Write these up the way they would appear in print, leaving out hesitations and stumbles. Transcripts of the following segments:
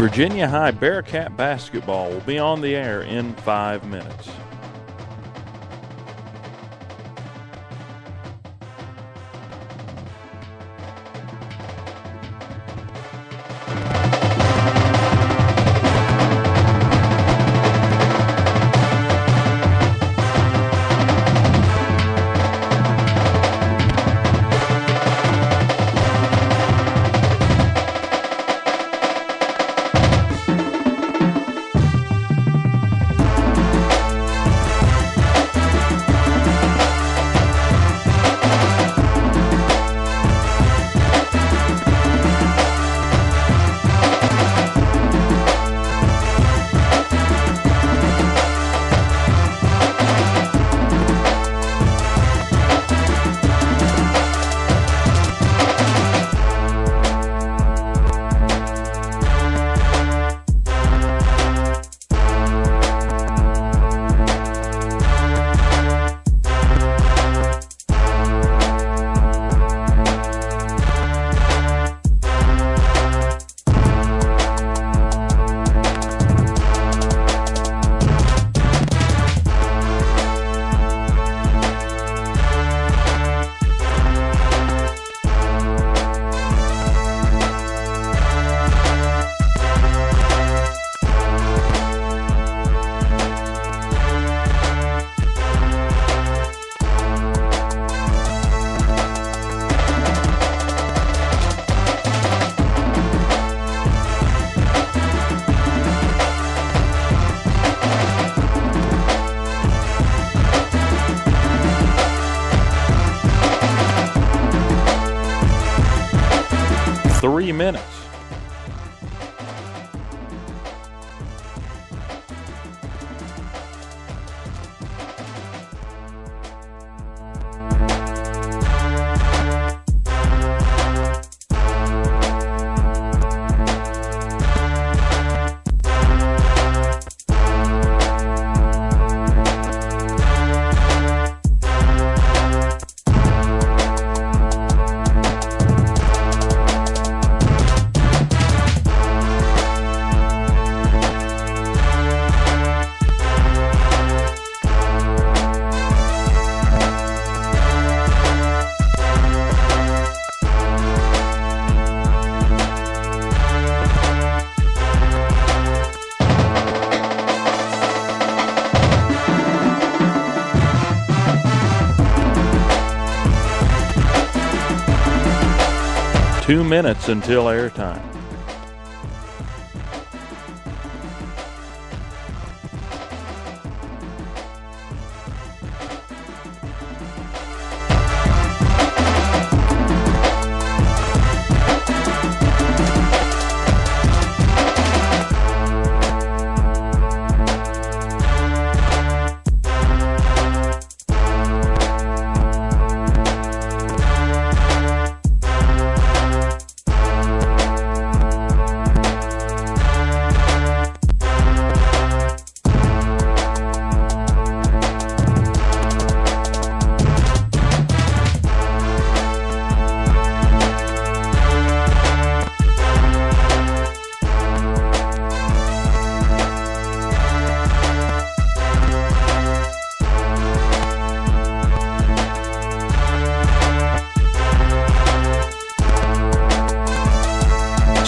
Virginia High Bearcat basketball will be on the air in 5 minutes. Minutes. Two minutes until airtime.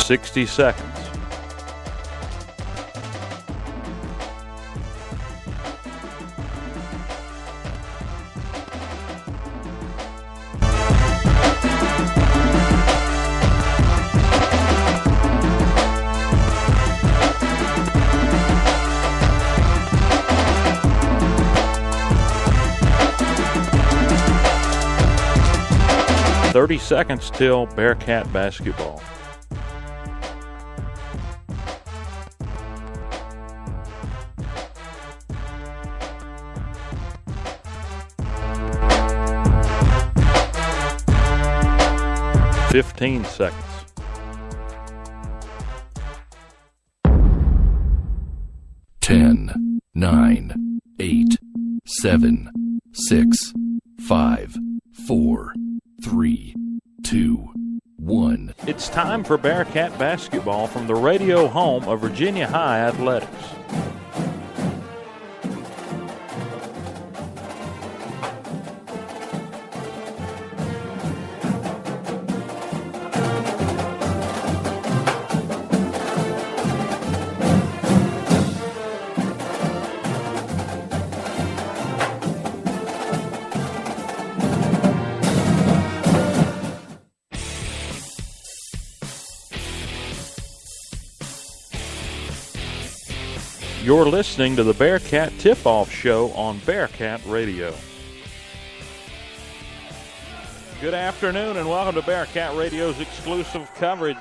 Sixty seconds. Seconds till Bearcat basketball. Fifteen seconds. 10, 9, 8, 7, 6, 5, 4, 3, 2, 1. It's time for Bearcat basketball from the radio home of Virginia High Athletics. You're listening to the Bearcat Tip-Off Show on Bearcat Radio. Good afternoon and welcome to Bearcat Radio's exclusive coverage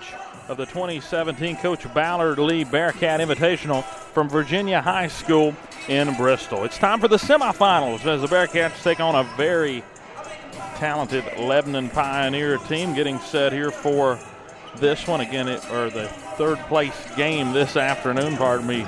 of the 2017 Coach Ballard Lee Bearcat Invitational from Virginia High School in Bristol. It's time for the semifinals as the Bearcats take on a very talented Lebanon Pioneer team getting set here for this one. Again, the third place game this afternoon, pardon me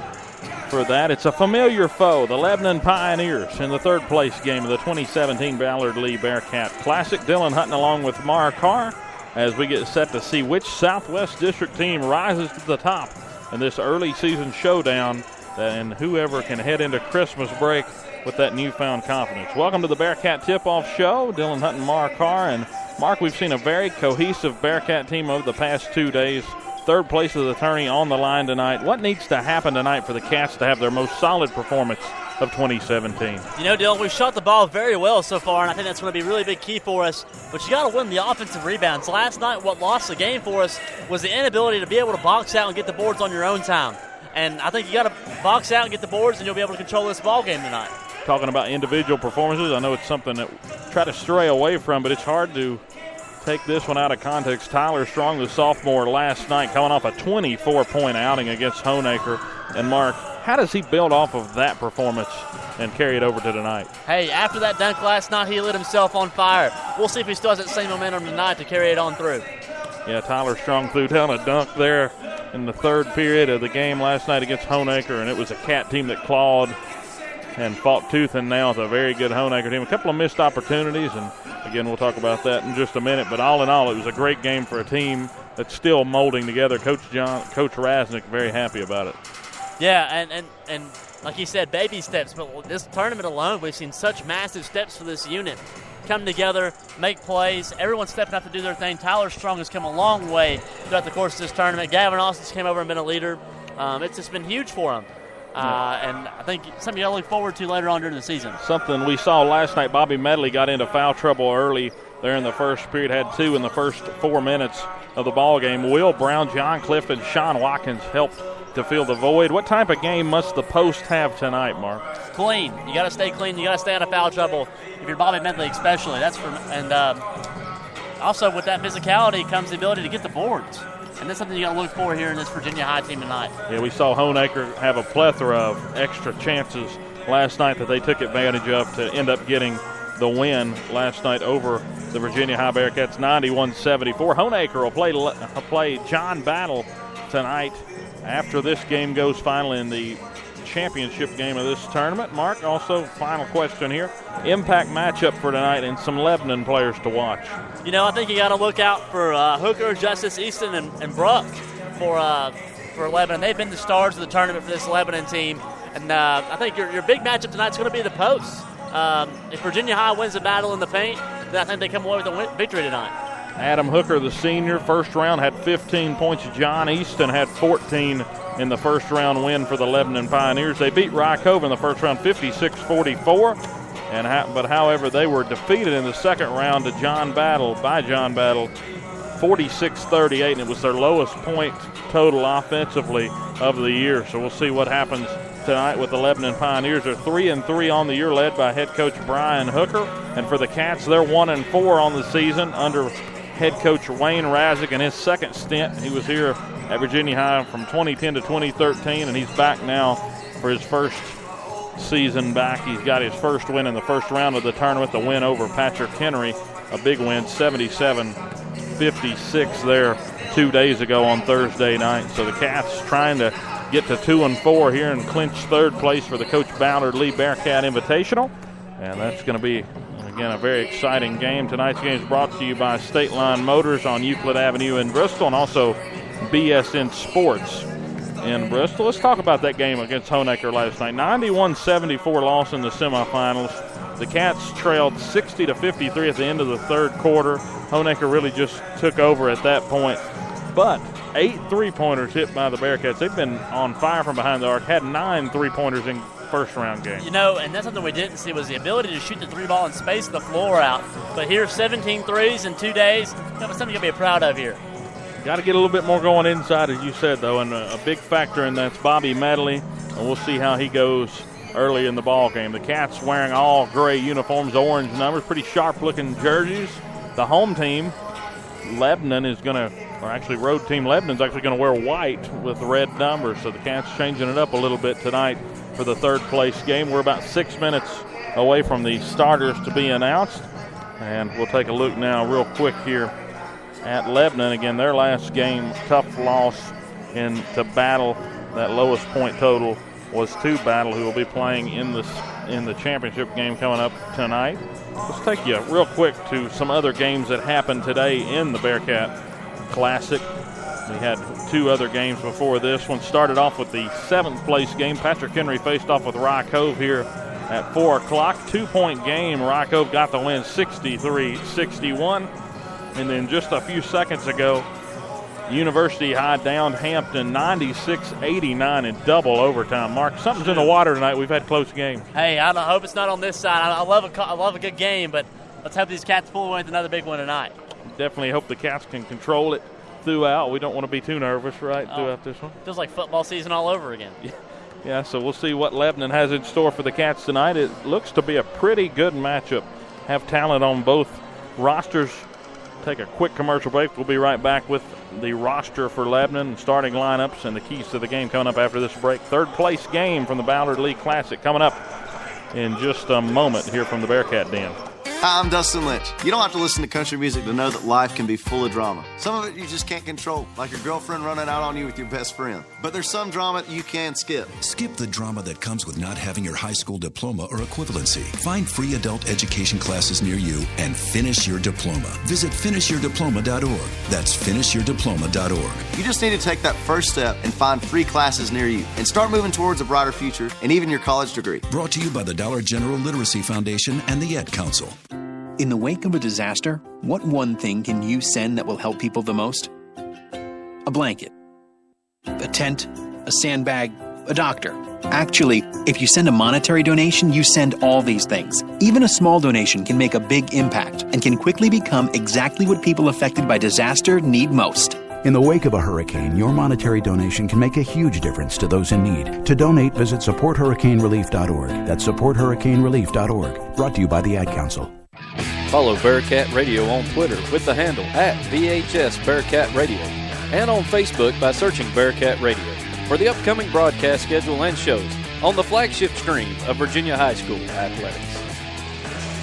for that. It's a familiar foe, the Lebanon Pioneers, in the third place game of the 2017 Ballard Lee Bearcat Classic. Dylan Hutton along with Mara Carr as we get set to see which Southwest District team rises to the top in this early season showdown, and whoever can head into Christmas break with that newfound confidence. Welcome to the Bearcat Tip-Off Show. Dylan Hutton, Mara Carr, and Mark, we've seen a very cohesive Bearcat team over the past 2 days. Third place of the tourney on the line tonight. What needs to happen tonight for the Cats to have their most solid performance of 2017? You know, Dylan, we've shot the ball very well so far, and I think that's going to be a really big key for us. But you got to win the offensive rebounds. Last night, what lost the game for us was the inability to be able to box out and get the boards on your own time. And I think you got to box out and get the boards, and you'll be able to control this ball game tonight. Talking about individual performances, I know it's something that we try to stray away from, but it's hard to take this one out of context. Tyler Strong, the sophomore, last night coming off a 24-point outing against Honaker. And Mark, how does he build off of that performance and carry it over to tonight? Hey, after that dunk last night, he lit himself on fire. We'll see if he still has that same momentum tonight to carry it on through. Yeah, Tyler Strong threw down a dunk there in the third period of the game last night against Honaker, and it was a Cat team that clawed and fought tooth and nail with a very good Honaker team. A couple of missed opportunities, and again, we'll talk about that in just a minute. But all in all, it was a great game for a team that's still molding together. Coach Rasnick, very happy about it. Yeah, and like he said, baby steps. But this tournament alone, we've seen such massive steps for this unit. Come together, make plays. Everyone's stepping up to do their thing. Tyler Strong has come a long way throughout the course of this tournament. Gavin Austin's came over and been a leader. It's just been huge for him. And I think something you'll look forward to later on during the season. Something we saw last night, Bobby Medley got into foul trouble early there in the first period, had 2 in the first 4 minutes of the ball game. Will Brown, John Clift, and Sean Watkins helped to fill the void. What type of game must the post have tonight, Mark? Clean. You got to stay clean. You got to stay out of foul trouble. If you're Bobby Medley especially, also with that physicality comes the ability to get the boards. And that's something you got to look for here in this Virginia High team tonight. Yeah, we saw Honaker have a plethora of extra chances last night that they took advantage of to end up getting the win last night over the Virginia High Bearcats, 91-74. Honaker will play John Battle tonight after this game goes final in the championship game of this tournament. Mark, also final question here. Impact matchup for tonight and some Lebanon players to watch. You know, I think you got to look out for Hooker, Justice Easton, and Bruck for Lebanon. They've been the stars of the tournament for this Lebanon team. And I think your big matchup tonight is going to be the posts. If Virginia High wins the battle in the paint, then I think they come away with a victory tonight. Adam Hooker, the senior, first round had 15 points. John Easton had 14 in the first round win for the Lebanon Pioneers. They beat Rycove in the first round 56-44. However, they were defeated in the second round by John Battle, 46-38, and it was their lowest point total offensively of the year. So we'll see what happens tonight with the Lebanon Pioneers. They're 3-3 on the year, led by head coach Brian Hooker. And for the Cats, they're 1-4 on the season under head coach Wayne Razik in his second stint. He was here at Virginia High from 2010 to 2013, and he's back now for his first season back. He's got his first win in the first round of the tournament, the win over Patrick Henry, a big win, 77-56 there 2 days ago on Thursday night. So the Cats trying to get to 2-4 here and clinch third place for the Coach Ballard Lee Bearcat Invitational. And that's going to be, Again, a very exciting game. Tonight's game is brought to you by State Line Motors on Euclid Avenue in Bristol, and also BSN Sports in Bristol. Let's talk about that game against Honaker last night. 91-74 loss in the semifinals. The Cats trailed 60-53 at the end of the third quarter. Honaker really just took over at that point. But 8 3-pointers hit by the Bearcats. They've been on fire from behind the arc. Had 9 3-pointers in first-round game. You know, and that's something we didn't see was the ability to shoot the three ball and space the floor out. But here, 17 threes in 2 days. That was something you'll be proud of here. Got to get a little bit more going inside, as you said, though, and a big factor in that's Bobby Medley, and we'll see how he goes early in the ball game. The Cats wearing all gray uniforms, orange numbers, pretty sharp-looking jerseys. The home team, Lebanon, is going to, or actually road team Lebanon's actually going to wear white with red numbers, so the Cats changing it up a little bit tonight for the third-place game. We're about 6 minutes away from the starters to be announced, and we'll take a look now real quick here at Lebanon. Again, their last game, tough loss to Battle. That lowest point total was to Battle, who will be playing in the championship game coming up tonight. Let's take you real quick to some other games that happened today in the Bearcat Classic. We had 2 other games before this one. Started off with the 7th place game. Patrick Henry faced off with Rye Cove here at 4 o'clock. 2-point game. Rye Cove got the win 63-61. And then just a few seconds ago, University High downed Hampton 96-89 in double overtime. Mark, something's in the water tonight. We've had close games. Hey, I hope it's not on this side. I love a good game, but let's hope these Cats pull away with another big one tonight. Definitely hope the Cats can control it throughout. We don't want to be too nervous, right, throughout this one. Feels like football season all over again. Yeah, so we'll see what Lebanon has in store for the Cats tonight. It looks to be a pretty good matchup. Have talent on both rosters. Take a quick commercial break. We'll be right back with the roster for Lebanon, starting lineups, and the keys to the game coming up after this break. Third place game from the Ballard League Classic coming up in just a moment here from the Bearcat Den. Hi, I'm Dustin Lynch. You don't have to listen to country music to know that life can be full of drama. Some of it you just can't control, like your girlfriend running out on you with your best friend. But there's some drama you can skip. Skip the drama that comes with not having your high school diploma or equivalency. Find free adult education classes near you and finish your diploma. Visit finishyourdiploma.org. That's finishyourdiploma.org. You just need to take that first step and find free classes near you and start moving towards a brighter future and even your college degree. Brought to you by the Dollar General Literacy Foundation and the Ed Council. In the wake of a disaster, what one thing can you send that will help people the most? A blanket, a tent, a sandbag, a doctor. Actually, if you send a monetary donation, you send all these things. Even a small donation can make a big impact and can quickly become exactly what people affected by disaster need most. In the wake of a hurricane, your monetary donation can make a huge difference to those in need. To donate, visit supporthurricanerelief.org. That's supporthurricanerelief.org. Brought to you by the Ad Council. Follow Bearcat Radio on Twitter with the handle @VHS Bearcat Radio and on Facebook by searching Bearcat Radio for the upcoming broadcast schedule and shows on the flagship stream of Virginia High School Athletics.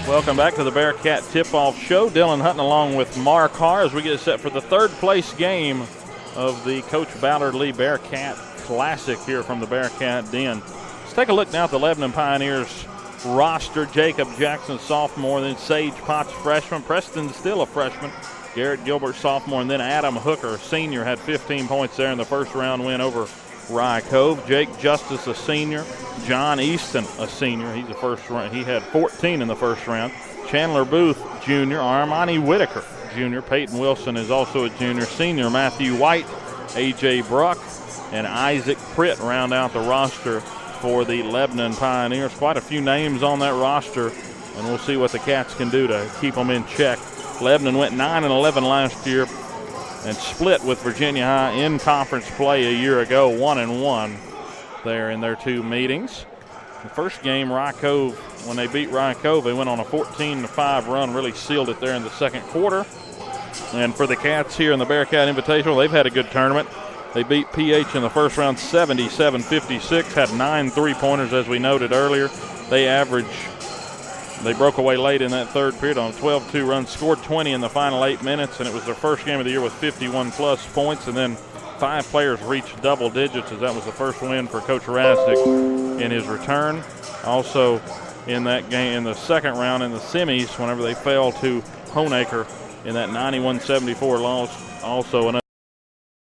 Welcome back to the Bearcat Tip-Off Show. Dylan Hutton along with Mark Carr as we get set for the third place game of the Coach Ballard Lee Bearcat Classic here from the Bearcat Den. Let's take a look now at the Lebanon Pioneers roster. Jacob Jackson, sophomore, then Sage Potts, freshman. Preston still a freshman. Garrett Gilbert, sophomore, and then Adam Hooker, senior, had 15 points there in the first round win over Rye Cove. Jake Justice, a senior. John Easton, a senior. He's a first round. He had 14 in the first round. Chandler Booth, junior. Armani Whitaker, junior. Peyton Wilson is also a junior. Senior Matthew White, A.J. Bruck, and Isaac Pritt round out the roster for the Lebanon Pioneers. Quite a few names on that roster, and we'll see what the Cats can do to keep them in check. Lebanon went 9-11 last year and split with Virginia High in conference play a year ago, 1-1 there in their 2 meetings. The first game, Rye Cove, when they beat Rye Cove, they went on a 14-5 run, really sealed it there in the second quarter. And for the Cats here in the Bearcat Invitational, they've had a good tournament. They beat PH in the first round 77-56, had 9 3-pointers as we noted earlier. They broke away late in that third period on a 12-2 run, scored 20 in the final 8 minutes, and it was their first game of the year with 51-plus points. And then 5 players reached double digits as that was the first win for Coach Rasnick in his return. Also, in that game in the second round in the semis whenever they fell to Honaker in that 91-74 loss. Also another